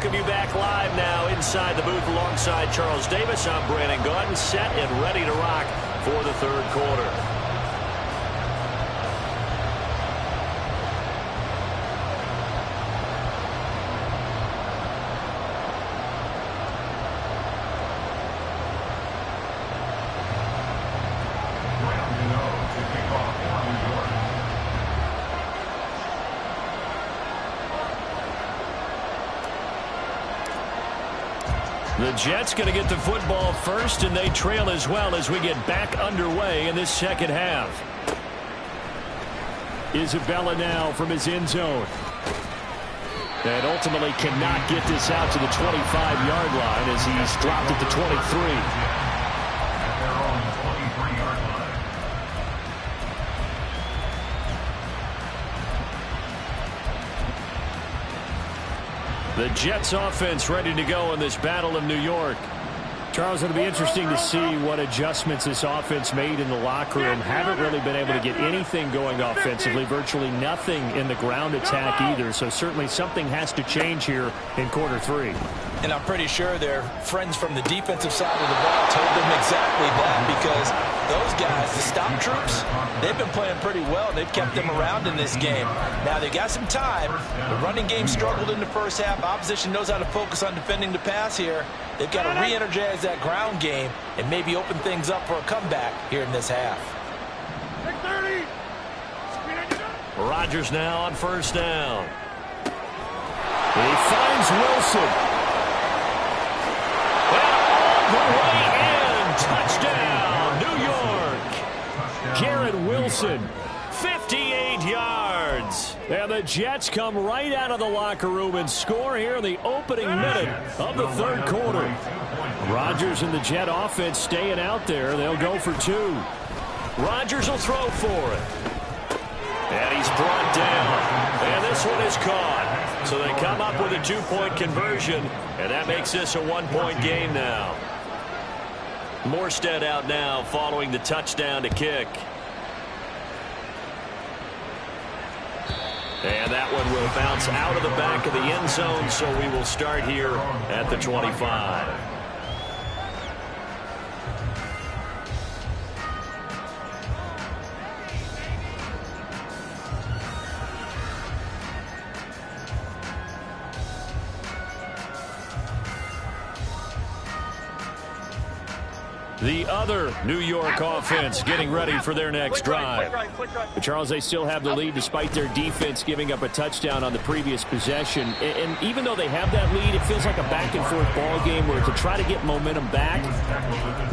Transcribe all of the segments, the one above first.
welcome you back live now inside the booth alongside Charles Davis. I'm Brandon Gaudin, set and ready to rock for the third quarter. The Jets going to get the football first, and they trail as well as we get back underway in this second half. Isabella now from his end zone. And ultimately cannot get this out to the 25-yard line as he's dropped at the 23. The Jets offense ready to go in this battle of New York. Charles, it'll be interesting to see what adjustments this offense made in the locker room. Haven't really been able to get anything going offensively, virtually nothing in the ground attack either. So certainly something has to change here in quarter three. And I'm pretty sure their friends from the defensive side of the ball told them exactly that, because those guys, the stop troops, they've been playing pretty well. They've kept them around in this game. Now they got some time. The running game struggled in the first half. Opposition knows how to focus on defending the pass here. They've got to re-energize that ground game and maybe open things up for a comeback here in this half. Rodgers now on first down. He finds Wilson. The way in, touchdown, New York. Garrett Wilson, 58 yards. And the Jets come right out of the locker room and score here in the opening minute of the third quarter. Rodgers and the Jet offense staying out there. They'll go for two. Rodgers will throw for it. And he's brought down. And this one is caught. So they come up with a two-point conversion, and that makes this a one-point game now. Morstead out now following the touchdown to kick. And that one will bounce out of the back of the end zone, so we will start here at the 25. The other New York offense getting ready for their next drive. But Charles, they still have the lead despite their defense giving up a touchdown on the previous possession. And even though they have that lead, it feels like a back-and-forth ball game where to try to get momentum back,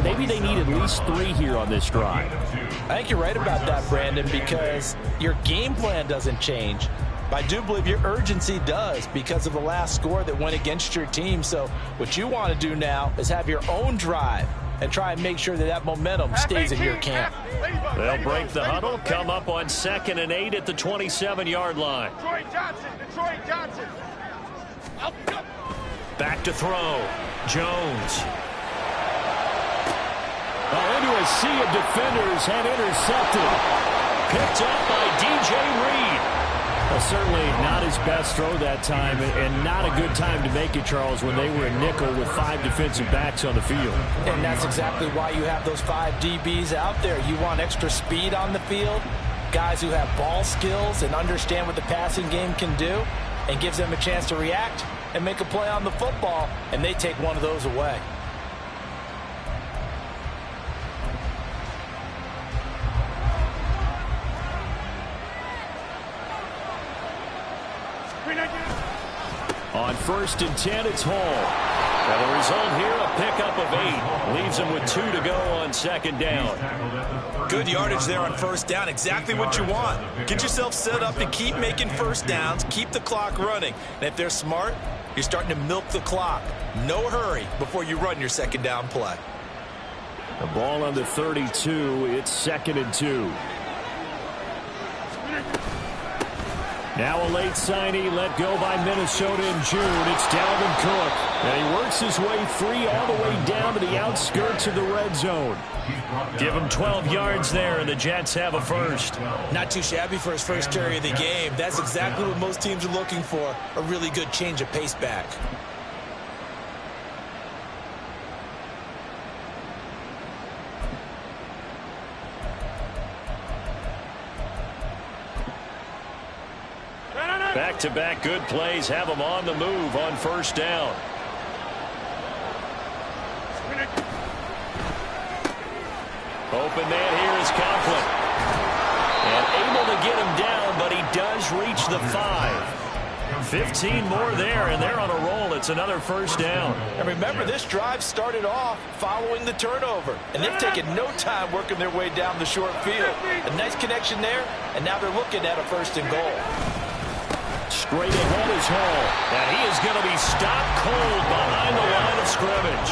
maybe they need at least three here on this drive. I think you're right about that, Brandon, because your game plan doesn't change. But I do believe your urgency does because of the last score that went against your team. So what you want to do now is have your own drive and try and make sure that that momentum stays in your camp. They'll break the huddle, come up on 2nd and 8 at the 27-yard line. Detroit Johnson. Back to throw. Jones. Into a sea of defenders and intercepted. Picked up by DJ Reed. Well, certainly not his best throw that time, and not a good time to make it, Charles, when they were a nickel with 5 defensive backs on the field. And that's exactly why you have those 5 DBs out there. You want extra speed on the field, guys who have ball skills and understand what the passing game can do, and gives them a chance to react and make a play on the football, and they take one of those away. On 1st and 10, it's Hall. And the result here, a pickup of 8. Leaves him with 2 to go on 2nd down. Good yardage there on 1st down. Exactly what you want. Get yourself set up and keep making 1st downs. Keep the clock running. And if they're smart, you're starting to milk the clock. No hurry before you run your 2nd down play. The ball on the 32. It's 2nd and 2. Now a late signee let go by Minnesota in June. It's Dalvin Cook. And he works his way free all the way down to the outskirts of the red zone. Give him 12 yards there, and the Jets have a first. Not too shabby for his first carry of the game. That's exactly what most teams are looking for, a really good change of pace back. Back-to-back good plays have them on the move on first down. Open man here is Conklin. And able to get him down, but he does reach the 5. 15 more there, and they're on a roll. It's another first down. And remember, this drive started off following the turnover, and they've taken no time working their way down the short field. A nice connection there, and now they're looking at a first and goal. Straight ahead is Hall, and he is going to be stopped cold behind the line of scrimmage.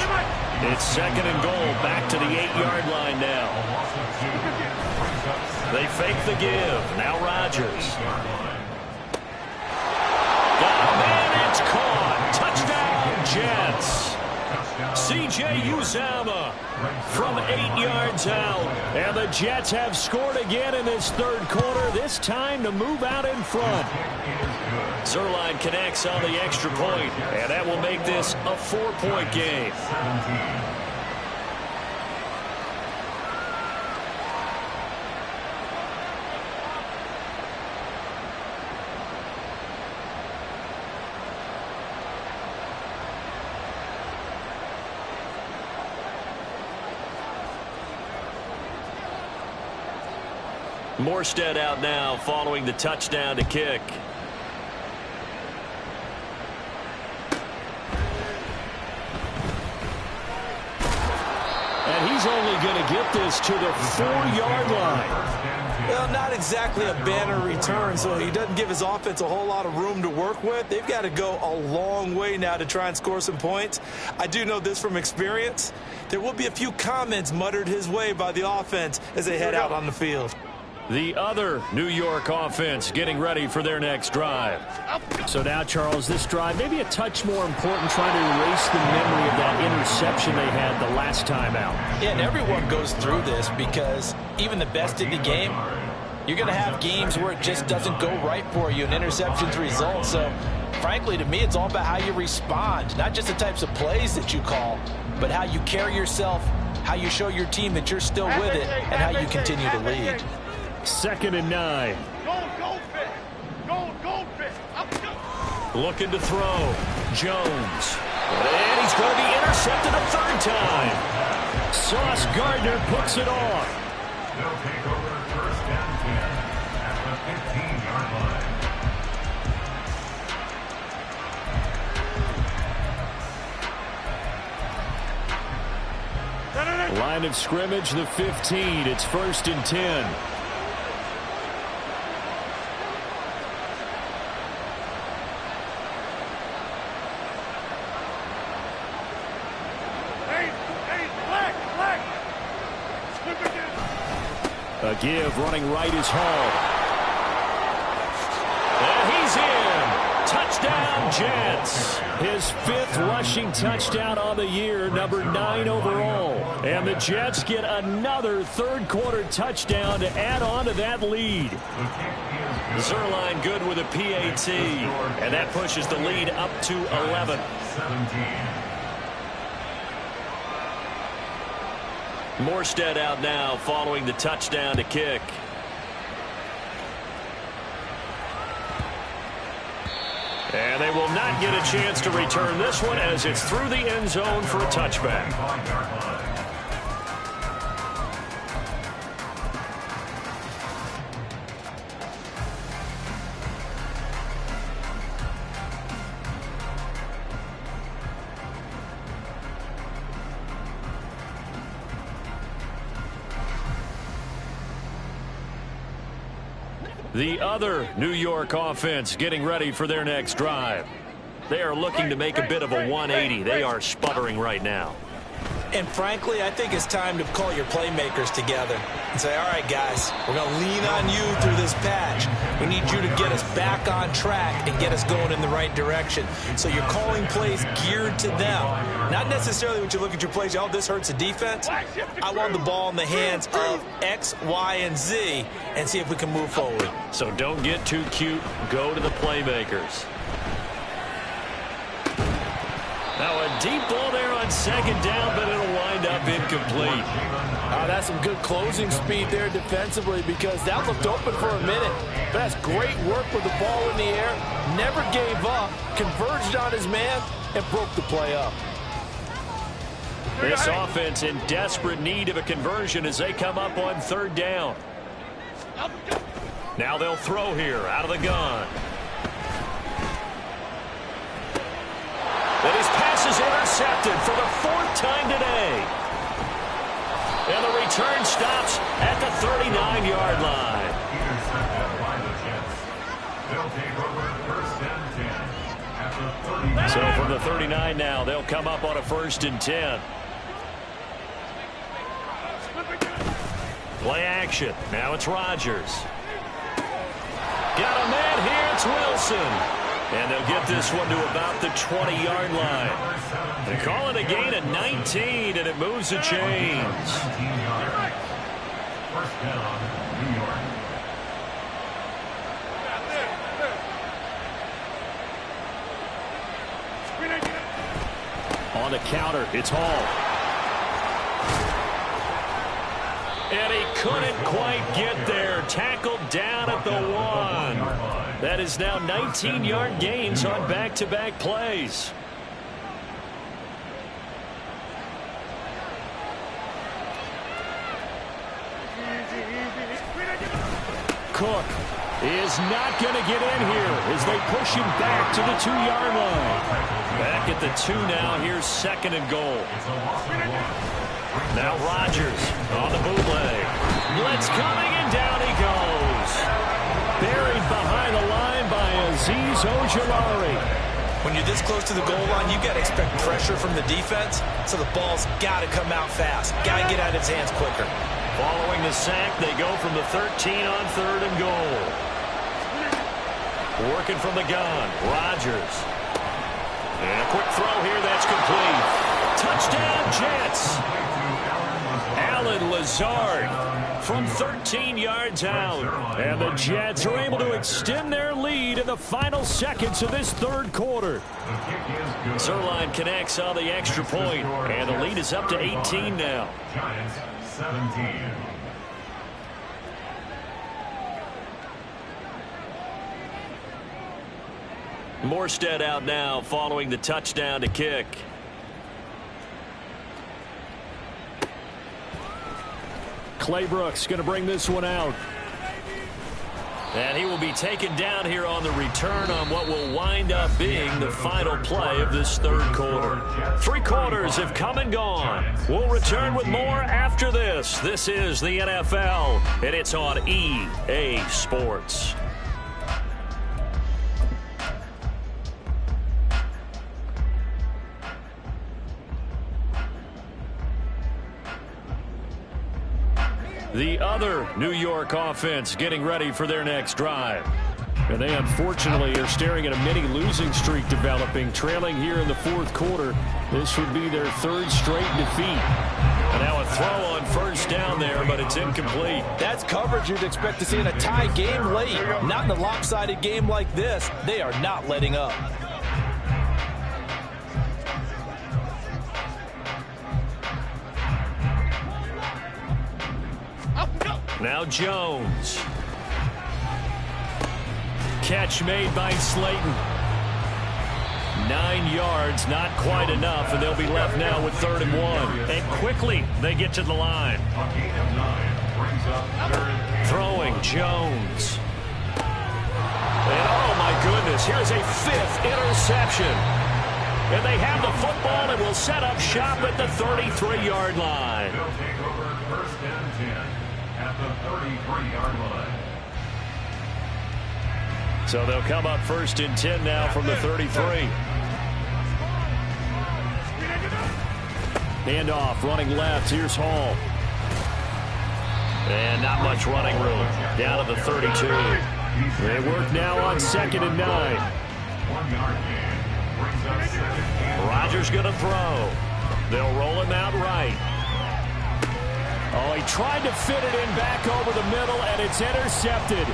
It's second and goal, back to the 8-yard line now. They fake the give. Now Rodgers. Man, it's caught. Touchdown, Jets. C.J. Uzomah from 8 yards out. And the Jets have scored again in this third quarter, this time to move out in front. Zerline connects on the extra point, and that will make this a 4-point game. Morstead out now following the touchdown to kick. And he's only going to get this to the 4-yard line. Well, not exactly a banner return, so he doesn't give his offense a whole lot of room to work with. They've got to go a long way now to try and score some points. I do know this from experience. There will be a few comments muttered his way by the offense as they head out on the field. The other New York offense getting ready for their next drive. So now, Charles, this drive maybe a touch more important, trying to erase the memory of that interception they had the last time out. Yeah, and everyone goes through this because even the best in the game, you're going to have games where it just doesn't go right for you and interceptions result. So, frankly, to me, it's all about how you respond, not just the types of plays that you call, but how you carry yourself, how you show your team that you're still with it, and how you continue to lead. 2nd and 9. Looking to throw. Jones. And he's going to be intercepted a third time. Sauce Gardner puts it off. They'll take over first and 10 at the 15-yard line. Line of scrimmage, the 15. It's 1st and 10. A give, running right is Hall. And he's in. Touchdown, Jets. His 5th rushing touchdown on the year, number 9 overall. And the Jets get another third-quarter touchdown to add on to that lead. Zerline good with a PAT, and that pushes the lead up to 11. 17. Morstead out now following the touchdown to kick. And they will not get a chance to return this one as it's through the end zone for a touchback. The other New York offense getting ready for their next drive. They are looking to make a bit of a 180. They are sputtering right now. And frankly, I think it's time to call your playmakers together and say, all right, guys, we're going to lean on you through this patch. We need you to get us back on track and get us going in the right direction. So you're calling plays geared to them. Not necessarily when you look at your plays, oh, this hurts the defense. I want the ball in the hands of X, Y, and Z and see if we can move forward. So don't get too cute. Go to the playmakers. Now a deep ball there on 2nd down, but it'll wind wind up incomplete. That's some good closing speed there defensively, because that looked open for a minute. But that's great work with the ball in the air. Never gave up, converged on his man, and broke the play up. This offense in desperate need of a conversion as they come up on third down. Now they'll throw here out of the gun. And his pass is intercepted for the 4th time today. And the return stops at the 39-yard line. Intercepted by the Jets. They'll take over 1st and 10 at the 39. So from the 39 now, they'll come up on a 1st and 10. Play action. Now it's Rodgers. Got a man here. It's Wilson. And they'll get this one to about the 20-yard line. They call it a gain of 19, and it moves the chains. 17 yards. First down, New York. On the counter, it's Hall. And he couldn't quite get there. Tackled down at the 1. That is now 19-yard gains on back-to-back plays. Cook is not going to get in here as they push him back to the 2-yard line. Back at the 2 now. Here's 2nd and goal. Now Rodgers on the bootleg. Blitz coming, and down he goes. Buried behind the line by Azeez Ojulari. When you're this close to the goal line, you got to expect pressure from the defense, so the ball's got to come out fast. Got to get out of its hands quicker. Following the sack, they go from the 13 on 3rd and goal. Working from the gun, Rodgers. And a quick throw here, that's complete. Touchdown, Jets. Allen Lazard from 13 yards out. And the Jets are able to extend their lead in the final seconds of this 3rd quarter. Zerline connects on the extra point, and the lead is up to 18 now. Giants 17. Morstead out now following the touchdown to kick. Claybrooks going to bring this one out. And he will be taken down here on the return on what will wind up being the final play of this 3rd quarter. 3 quarters have come and gone. We'll return with more after this. This is the NFL, and it's on EA Sports. The other New York offense getting ready for their next drive. And they unfortunately are staring at a mini losing streak developing, trailing here in the 4th quarter. This would be their 3rd straight defeat. And now a throw on 1st down there, but it's incomplete. That's coverage you'd expect to see in a tie game late. Not in a lopsided game like this. They are not letting up. Now Jones. Catch made by Slayton. 9 yards, not quite enough, and they'll be left now with 3rd and 1. And quickly they get to the line. Throwing Jones. And oh my goodness, here's a 5th interception. And they have the football and will set up shop at the 33-yard line. They'll take over 1st and 10 at the 33-yard line. So they'll come up 1st and 10 now from the 33. Handoff, running left. Here's Hall. And not much running room. Down to the 32. They work now on 2nd and 9. 1 yard gain brings up 2nd. Rodgers going to throw. They'll roll him out right. Oh, he tried to fit it in back over the middle, and it's intercepted.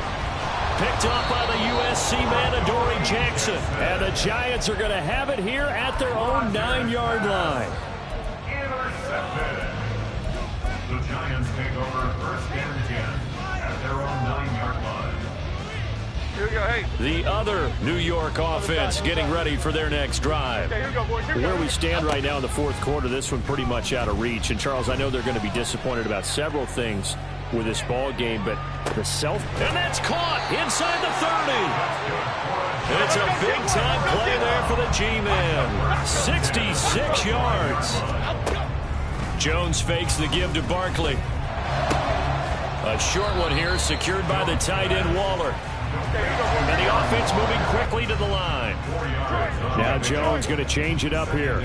Picked up by the USC man, Adoree Jackson. And the Giants are going to have it here at their own 9-yard line. Intercepted. The other New York offense getting ready for their next drive. Where we stand right now in the fourth quarter, this one pretty much out of reach. And, Charles, I know they're going to be disappointed about several things with this ball game, but the and that's caught inside the 30. It's a big-time play there for the G-Man. 66 yards. Jones fakes the give to Barkley. A short one here, secured by the tight end Waller. And the offense moving quickly to the line. Now Jones going to change it up here.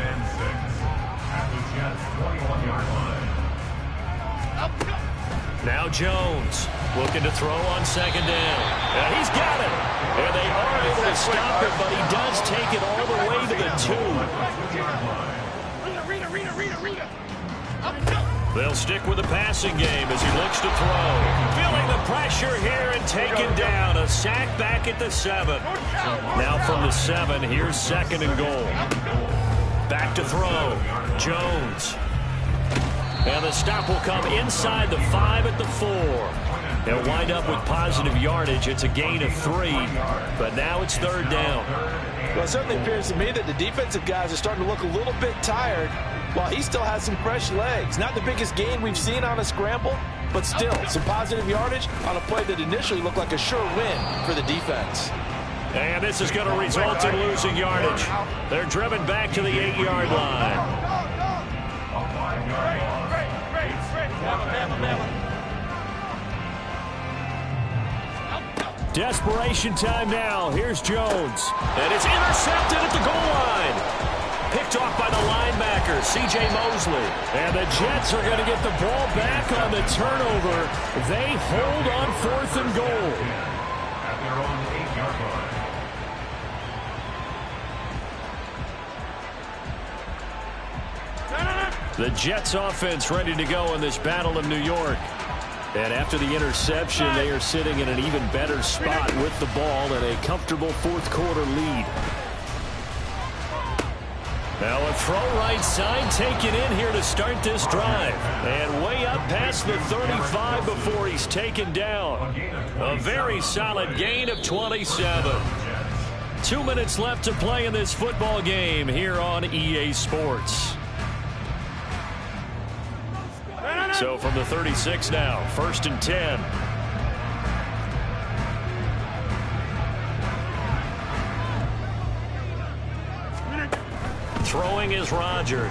Now Jones looking to throw on second down. And he's got it. And they are able to stop it, but he does take it all the way to the 2. They'll stick with the passing game as he looks to throw. Feeling the pressure here and taken down. A sack back at the 7. Now from the 7, here's second and goal. Back to throw. Jones. And the stop will come inside the 5 at the 4. They'll wind up with positive yardage. It's a gain of 3, but now it's third down. Well, it certainly appears to me that the defensive guys are starting to look a little bit tired while he still has some fresh legs. Not the biggest gain we've seen on a scramble, but still some positive yardage on a play that initially looked like a sure win for the defense. And this is going to result in losing yardage. They're driven back to the 8-yard line. Desperation time now. Here's Jones. And it's intercepted at the goal line. Picked off by the linebacker, C.J. Mosley. And the Jets are going to get the ball back on the turnover. They hold on 4th and goal. At their own 8-yard line. The Jets offense ready to go in this Battle of New York. And after the interception, they are sitting in an even better spot with the ball and a comfortable fourth quarter lead. Now a throw right side taken in here to start this drive. And way up past the 35 before he's taken down. A very solid gain of 27. 2 minutes left to play in this football game here on EA Sports. So from the 36 now, 1st and 10. Throwing is Rodgers.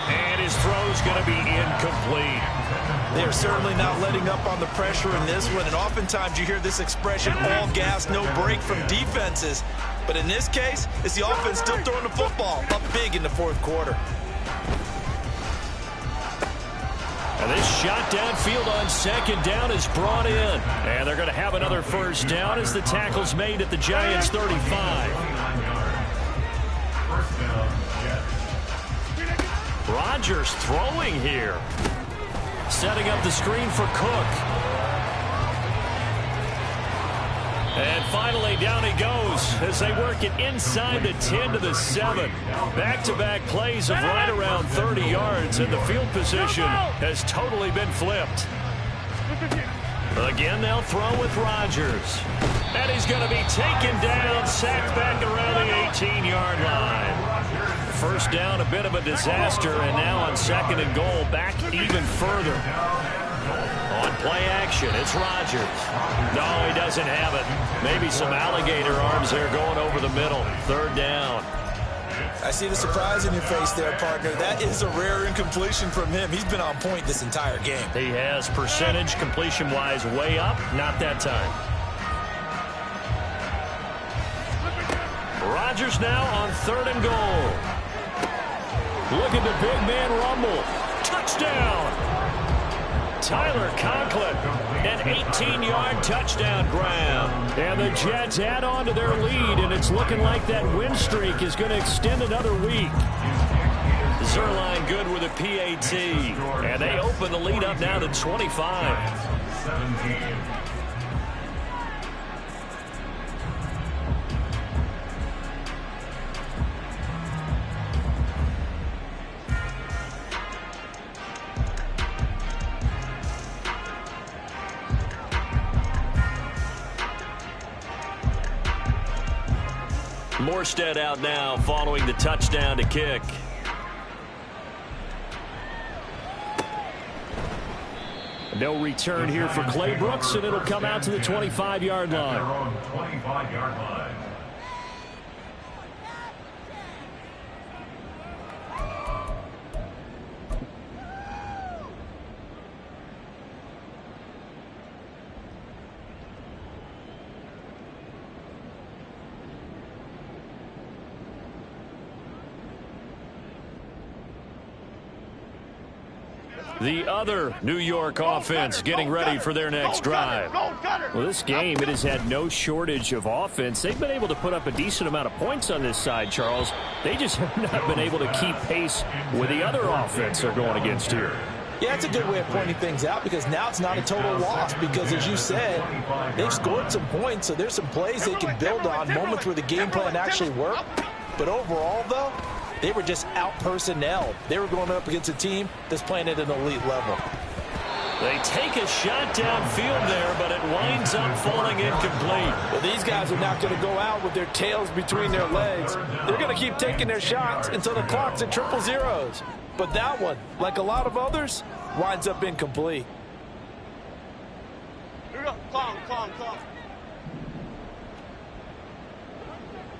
And his throw's going to be incomplete. They are certainly not letting up on the pressure in this one, and oftentimes you hear this expression, all gas, no break from defenses. But in this case, it's the offense still throwing the football up big in the fourth quarter. And this shot downfield on second down is brought in. And they're going to have another first down as the tackle's made at the Giants' 35. Rodgers throwing here. Setting up the screen for Cook. And finally, down he goes as they work it inside the 10 to the 7. Back-to-back plays of right around 30 yards, and the field position has totally been flipped. Again, they'll throw with Rodgers. And he's going to be taken down, sacked back around the 18-yard line. First down, a bit of a disaster, and now on second and goal, back even further. On play action, it's Rodgers. No, he doesn't have it. Maybe some alligator arms there going over the middle. Third down. I see the surprise in your face there, partner. That is a rare incompletion from him. He's been on point this entire game. He has percentage completion-wise way up. Not that time. Rodgers now on third and goal. Look at the big man rumble. Touchdown. Tyler Conklin, an 18-yard touchdown grab. And the Jets add on to their lead, and it's looking like that win streak is going to extend another week. Zerline good with a PAT, and they open the lead up now to 25. 17. Morstead out now following the touchdown to kick. No return here for Clay Brooks, and it'll come out to the 25-yard line. 25-yard line. The other New York offense getting ready for their next drive. Well, this game, it has had no shortage of offense. They've been able to put up a decent amount of points on this side, Charles. They just have not been able to keep pace with the other offense they're going against here. Yeah, it's a good way of pointing things out because now it's not a total loss because, as you said, they've scored some points, so there's some plays they can build on, moments where the game plan actually worked. But overall, though, they were just out-personnel. They were going up against a team that's playing at an elite level. They take a shot downfield there, but it winds up falling incomplete. Well, these guys are not going to go out with their tails between their legs. They're going to keep taking their shots until the clock's at triple zeros. But that one, like a lot of others, winds up incomplete. Here we go. Calm.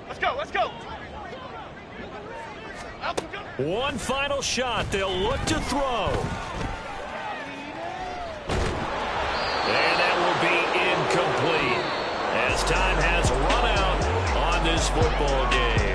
Let's go. One final shot. They'll look to throw. And that will be incomplete as time has run out on this football game.